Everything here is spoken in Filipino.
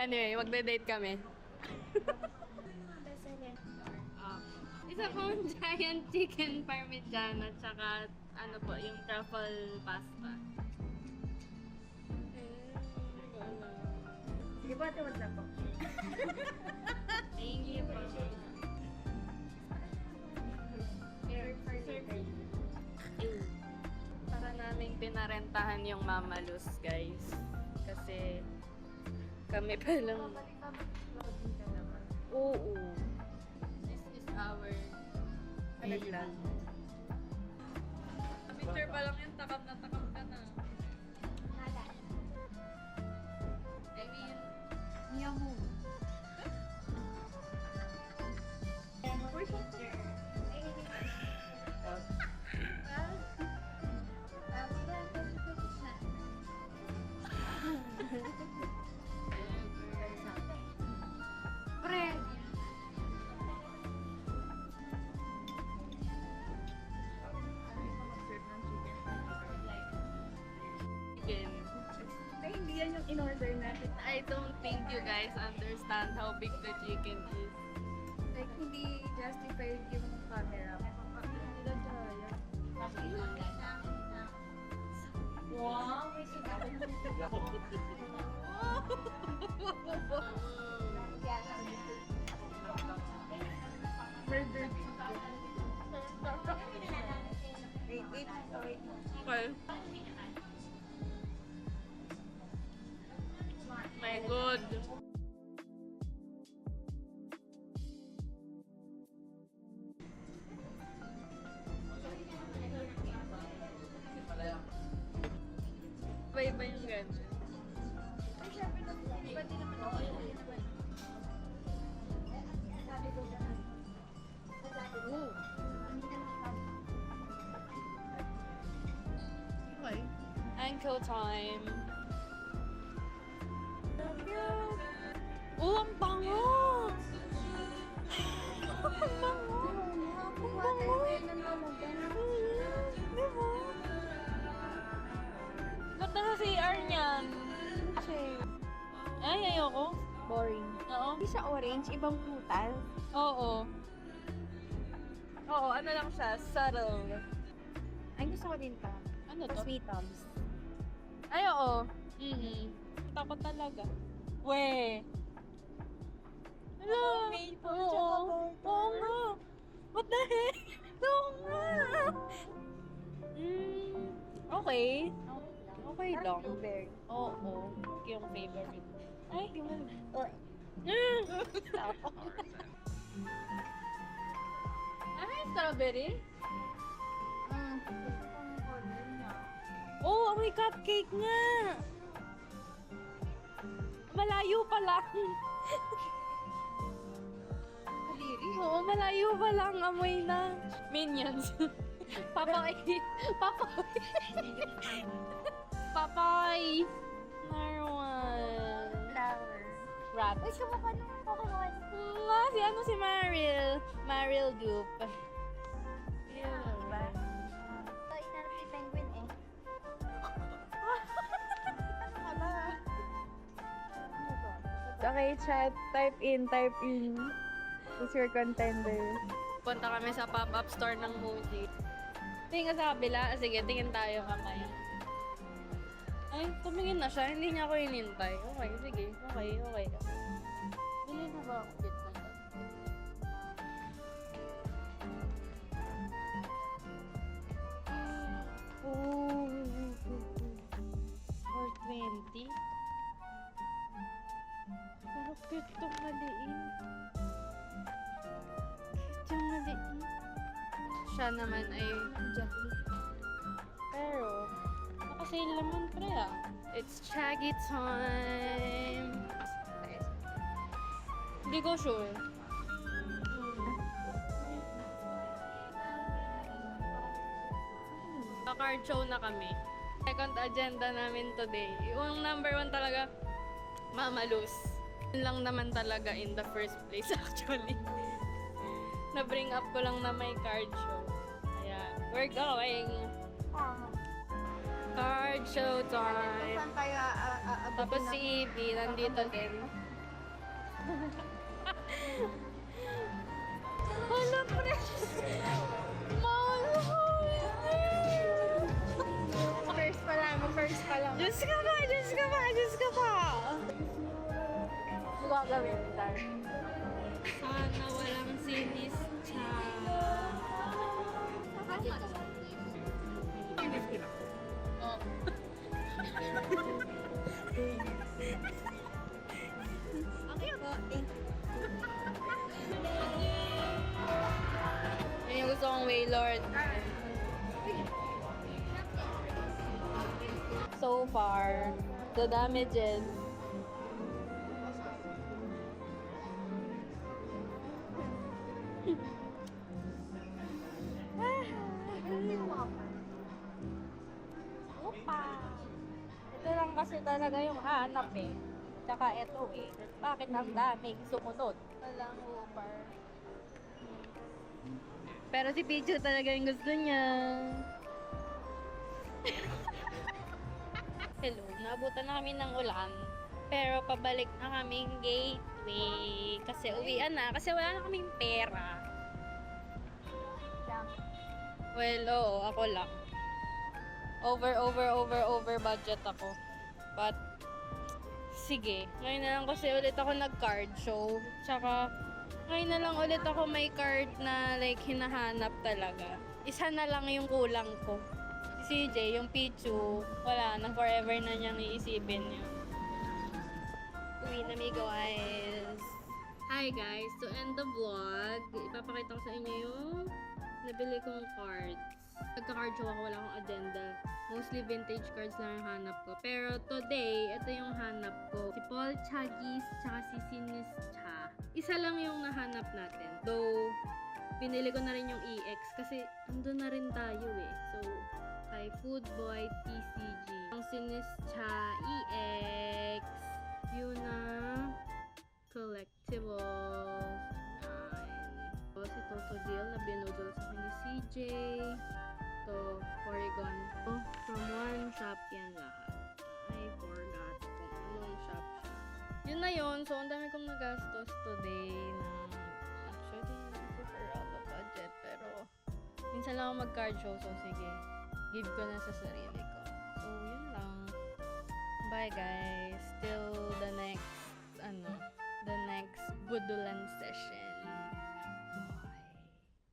Anyway, magde-date kami. Isa pong giant chicken parmigiana tsaka ano po, yung truffle pasta. Sige po, tawag na po. Thank you po. Para naming pinarentahan yung Mama Luz, guys. Kasi kami pa lang. Oo. This is our Alaglag. picture pa lang yun, takam na takam ka na. I mean, Yahoo! pre! Chicken. Ay, hindi yan yung in-order natin. I don't think you guys understand how big the chicken is. Like, hindi justified yung camera. Hindi tayo. Wow, may sigaw. Murder chicken. Wait. Okay. My God. Iba-iba yung ganyan. Ay, syempre naman, iba din naman ako yung sabi ko na. Ooh. Okay. Ankle time. Oh, ang bango! Ang bango! Ang bango! Diba? Ba't nasa CR niyan? Kasi... Ay, ayoko. Boring. Oo. Hindi siya orange, ibang putal. Oo. Oo, ano lang siya, subtle. Ay, gusto ko din to. Ano to? Sweet Toms. Ay, oo. Takot talaga. We! Hello! Maple Oo. tsaka butter. Oo nga! What the heck? Oo nga! Okay. Okay lang. Blueberry. Oo. Yung favorite. Ay, Oh, ay, strawberry? gusto kong order niya. Oh, may cupcake nga! Malayo pa lang. Kadiri. Oo, malayo pa lang. Amoy na. Minions. Papay. Papay. Papay. Marwan. Flower. Wrap. Uy, sumukha nung Pokemon. Nga, si ano si Maril. Maril Dupe. Diba? So, inarap si Penguin eh. Ano ka ba? Okay, chat. Type in. Who's your contender? Punta kami sa pop-up store ng Muji. Tingin sa kabila. Sige, tingin tayo kamay. Ay, tumingin na siya. Hindi niya ako inintay. Okay, sige. Okay. Bili na ba ako dito? Oh, 420. Pero cute tong maliit. Cute yung maliit. Siya naman ay Jackie. Pero, nakasale naman pre ah. It's Shaggy time! Hindi ko sure. Card show na kami. Second agenda namin today. Yung number 1 talaga, Mama Luz. Yun lang naman talaga in the first place actually. Na-bring up ko lang na may card show. Kaya, we're going. Card show time. Saan tayo Tapos si Evie, nandito din. Hala, pre! Mahal ko! First pa lang. Diyos ka pa! Diyos ka pa! Diyos ka pa! Ano gagawin, Tar? Sana walang sinis cha. Oh. Okay ako. Yan yung gusto kong Waylord. So far, the damages. Opa! Ito lang kasi talaga yung hanap eh. Tsaka ito eh. Bakit ang daming sumunod? Walang upar. Pero si Pichu talaga yung gusto niya. Hello, naabutan na kami ng ulan. Pero pabalik na kaming gateway. Kasi uwian na. Kasi wala na kaming pera. Lang. Well, oo, ako lang. Over budget ako. But, sige. Ngayon na lang kasi ulit ako nag-card show. Tsaka, ngayon na lang ulit ako may card na like hinahanap talaga. Isa na lang yung kulang ko. Si CJ, yung Pichu, wala na, forever na niyang iisipin yun. Uwi na mi guys. Hi guys, to end the vlog, ipapakita ko sa inyo yung nabili kong cards. Nagka-card show ako, wala akong agenda. Mostly vintage cards lang yung hanap ko. Pero today, ito yung hanap ko. Si Paul Chagis, tsaka si Sinis Cha. Isa lang yung nahanap natin. Though, pinili ko na rin yung EX kasi andun na rin tayo eh. So, kay Foodboy TCG. Ang Sinis Cha EX. Yuna Collectibles. Yan. Si Toto Deal na binudol sa akin ni CJ. To Porygon. From one shop yan lahat. I forgot kung anong shop siya. Yun na yun. So, ang dami kong nagastos today na actually, super out of budget. Pero, minsan lang ako mag-card show. So, sige. Give ko na sa sarili ko. So, yun lang. Bye, guys. Till the next, the next Budulan session.